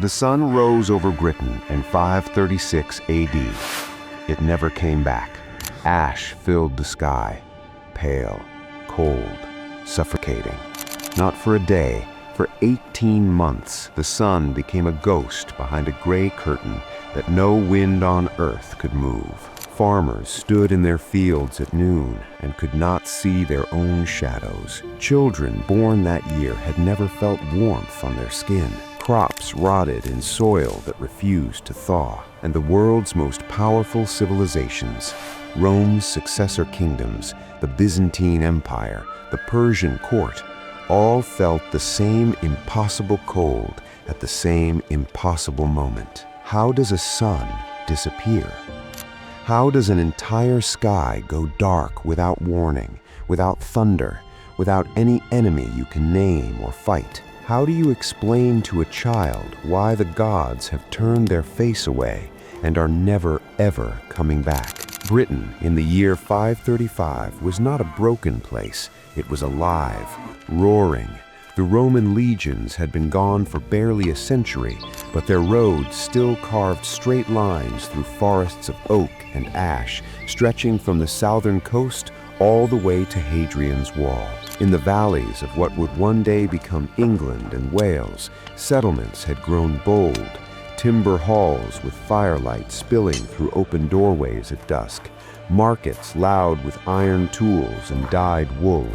The sun rose over Britain in 536 AD. It never came back. Ash filled the sky, pale, cold, suffocating. Not for a day, for 18 months, the sun became a ghost behind a gray curtain that no wind on earth could move. Farmers stood in their fields at noon and could not see their own shadows. Children born that year had never felt warmth on their skin. Crops rotted in soil that refused to thaw. And the world's most powerful civilizations, Rome's successor kingdoms, the Byzantine Empire, the Persian court, all felt the same impossible cold at the same impossible moment. How does a sun disappear? How does an entire sky go dark without warning, without thunder, without any enemy you can name or fight? How do you explain to a child why the gods have turned their face away and are never, ever coming back? Britain in the year 535 was not a broken place. It was alive, roaring. The Roman legions had been gone for barely a century, but their roads still carved straight lines through forests of oak and ash, stretching from the southern coast all the way to Hadrian's Wall. In the valleys of what would one day become England and Wales, settlements had grown bold, timber halls with firelight spilling through open doorways at dusk, markets loud with iron tools and dyed wool,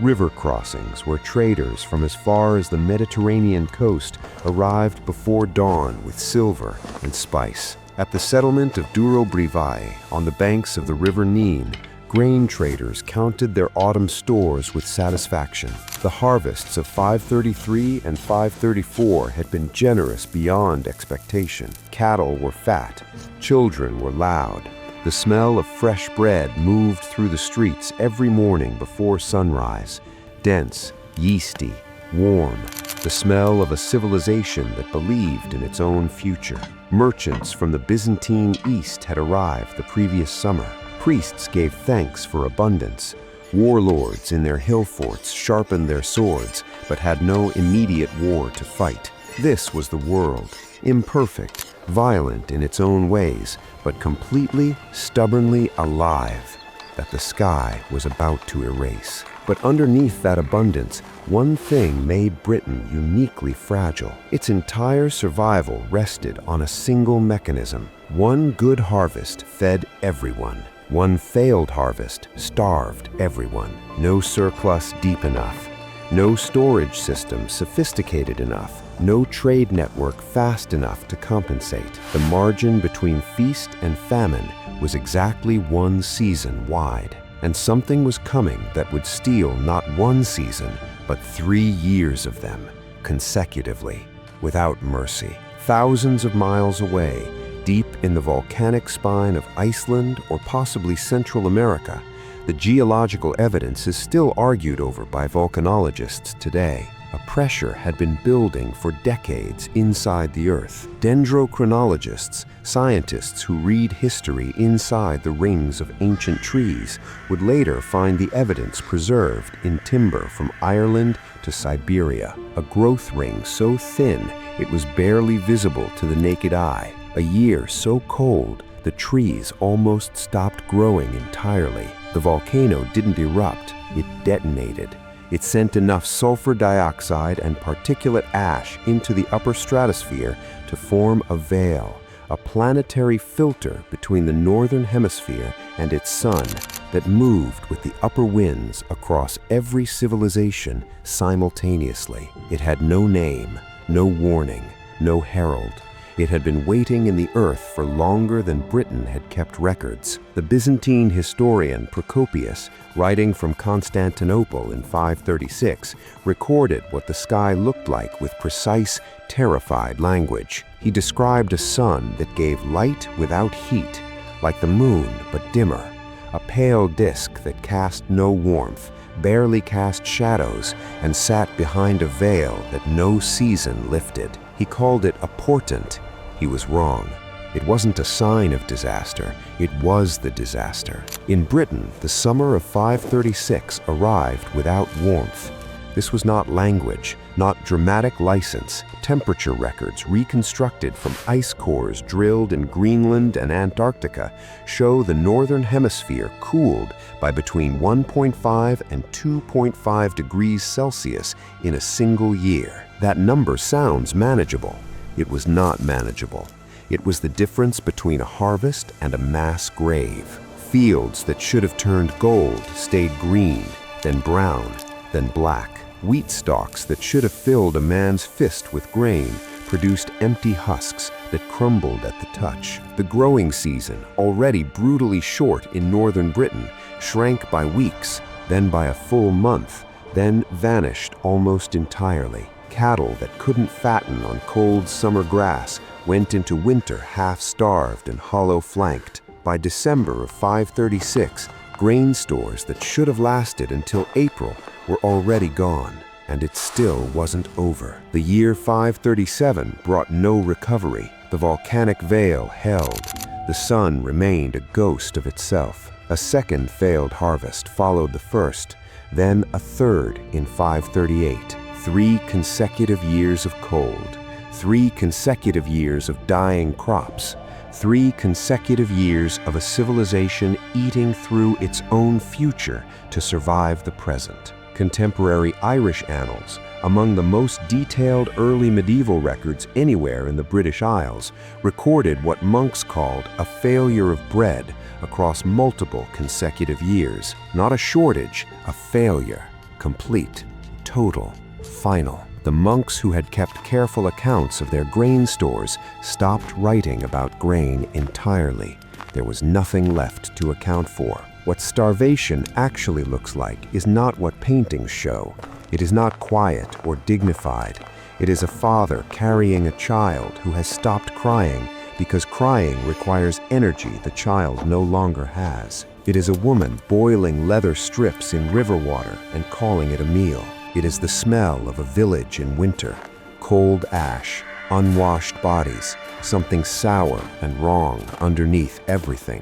river crossings where traders from as far as the Mediterranean coast arrived before dawn with silver and spice. At the settlement of Durobrivae, on the banks of the River Nene, grain traders counted their autumn stores with satisfaction. The harvests of 533 and 534 had been generous beyond expectation. Cattle were fat, children were loud. The smell of fresh bread moved through the streets every morning before sunrise, dense, yeasty, warm, the smell of a civilization that believed in its own future. Merchants from the Byzantine East had arrived the previous summer. Priests gave thanks for abundance. Warlords in their hill forts sharpened their swords, but had no immediate war to fight. This was the world, imperfect, violent in its own ways, but completely, stubbornly alive, that the sky was about to erase. But underneath that abundance, one thing made Britain uniquely fragile. Its entire survival rested on a single mechanism. One good harvest fed everyone. One failed harvest starved everyone. No surplus deep enough. No storage system sophisticated enough. No trade network fast enough to compensate. The margin between feast and famine was exactly one season wide. And something was coming that would steal not one season, but 3 years of them, consecutively, without mercy. Thousands of miles away, deep in the volcanic spine of Iceland or possibly Central America, the geological evidence is still argued over by volcanologists today. A pressure had been building for decades inside the Earth. Dendrochronologists, scientists who read history inside the rings of ancient trees, would later find the evidence preserved in timber from Ireland to Siberia, a growth ring so thin it was barely visible to the naked eye. A year so cold, the trees almost stopped growing entirely. The volcano didn't erupt, it detonated. It sent enough sulfur dioxide and particulate ash into the upper stratosphere to form a veil, a planetary filter between the Northern Hemisphere and its sun that moved with the upper winds across every civilization simultaneously. It had no name, no warning, no herald. It had been waiting in the earth for longer than Britain had kept records. The Byzantine historian Procopius, writing from Constantinople in 536, recorded what the sky looked like with precise, terrified language. He described a sun that gave light without heat, like the moon but dimmer, a pale disk that cast no warmth, barely cast shadows, and sat behind a veil that no season lifted. He called it a portent. He was wrong. It wasn't a sign of disaster, it was the disaster. In Britain, the summer of 536 arrived without warmth. This was not language, not dramatic license. Temperature records reconstructed from ice cores drilled in Greenland and Antarctica show the Northern Hemisphere cooled by between 1.5 and 2.5 degrees Celsius in a single year. That number sounds manageable. It was not manageable. It was the difference between a harvest and a mass grave. Fields that should have turned gold stayed green, then brown, then black. Wheat stalks that should have filled a man's fist with grain produced empty husks that crumbled at the touch. The growing season, already brutally short in northern Britain, shrank by weeks, then by a full month, then vanished almost entirely. Cattle that couldn't fatten on cold summer grass went into winter half-starved and hollow-flanked. By December of 536, grain stores that should have lasted until April were already gone, and it still wasn't over. The year 537 brought no recovery. The volcanic veil held. The sun remained a ghost of itself. A second failed harvest followed the first, then a third in 538. 3 consecutive years of cold. 3 consecutive years of dying crops. 3 consecutive years of a civilization eating through its own future to survive the present. Contemporary Irish annals, among the most detailed early medieval records anywhere in the British Isles, recorded what monks called a failure of bread across multiple consecutive years. Not a shortage, a failure. Complete, total, final. The monks who had kept careful accounts of their grain stores stopped writing about grain entirely. There was nothing left to account for. What starvation actually looks like is not what paintings show. It is not quiet or dignified. It is a father carrying a child who has stopped crying because crying requires energy the child no longer has. It is a woman boiling leather strips in river water and calling it a meal. It is the smell of a village in winter. Cold ash, unwashed bodies, something sour and wrong underneath everything,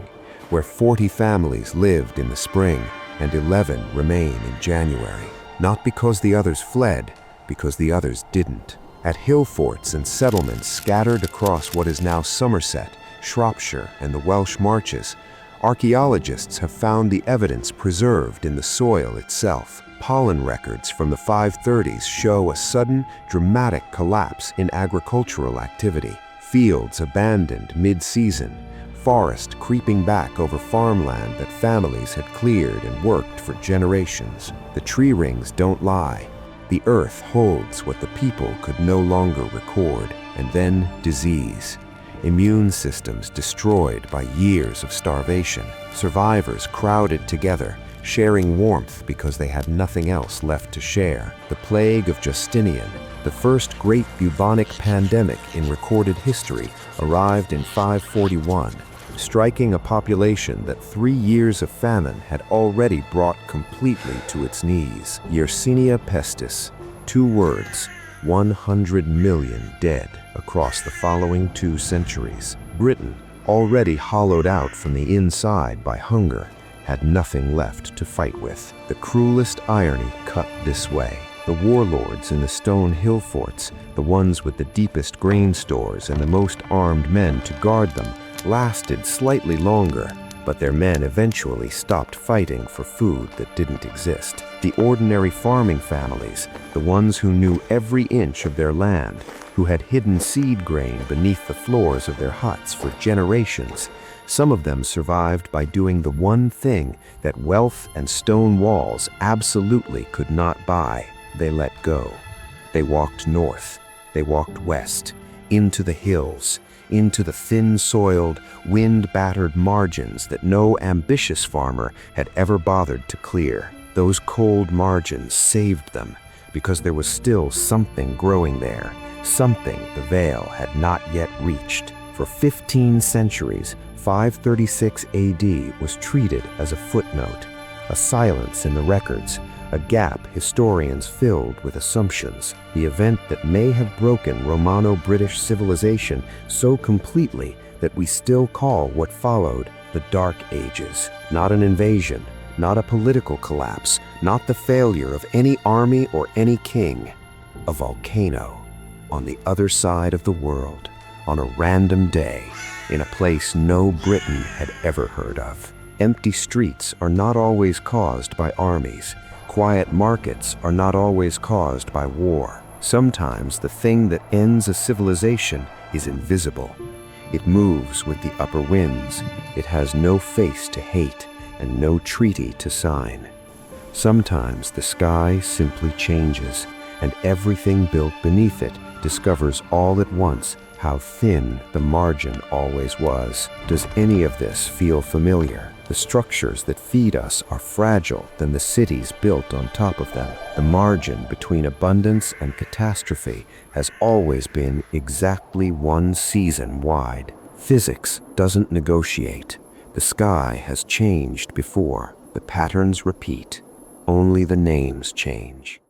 where 40 families lived in the spring and 11 remain in January. Not because the others fled, because the others didn't. At hill forts and settlements scattered across what is now Somerset, Shropshire, and the Welsh Marches, archaeologists have found the evidence preserved in the soil itself. Pollen records from the 530s show a sudden, dramatic collapse in agricultural activity. Fields abandoned mid-season, forest creeping back over farmland that families had cleared and worked for generations. The tree rings don't lie. The earth holds what the people could no longer record. And then disease. Immune systems destroyed by years of starvation. Survivors crowded together, sharing warmth because they had nothing else left to share. The plague of Justinian, the first great bubonic pandemic in recorded history, arrived in 541, striking a population that 3 years of famine had already brought completely to its knees. Yersinia pestis, 2 words, 100 million dead across the following 2 centuries. Britain, already hollowed out from the inside by hunger, had nothing left to fight with. The cruelest irony cut this way. The warlords in the stone hill forts, the ones with the deepest grain stores and the most armed men to guard them, lasted slightly longer, but their men eventually stopped fighting for food that didn't exist. The ordinary farming families, the ones who knew every inch of their land, who had hidden seed grain beneath the floors of their huts for generations, some of them survived by doing the one thing that wealth and stone walls absolutely could not buy. They let go. They walked north. They walked west, into the hills, into the thin-soiled, wind-battered margins that no ambitious farmer had ever bothered to clear. Those cold margins saved them because there was still something growing there, something the veil had not yet reached. For 15 centuries, 536 AD was treated as a footnote, a silence in the records, a gap historians filled with assumptions, the event that may have broken Romano-British civilization so completely that we still call what followed the Dark Ages. Not an invasion, not a political collapse, not the failure of any army or any king, A volcano on the other side of the world, on a random day, in a place no Briton had ever heard of. Empty streets are not always caused by armies. Quiet markets are not always caused by war. Sometimes the thing that ends a civilization is invisible. It moves with the upper winds. It has no face to hate and no treaty to sign. Sometimes the sky simply changes, and everything built beneath it discovers all at once how thin the margin always was. Does any of this feel familiar? The structures that feed us are fragile than the cities built on top of them. The margin between abundance and catastrophe has always been exactly one season wide. Physics doesn't negotiate. The sky has changed before. The patterns repeat. Only the names change.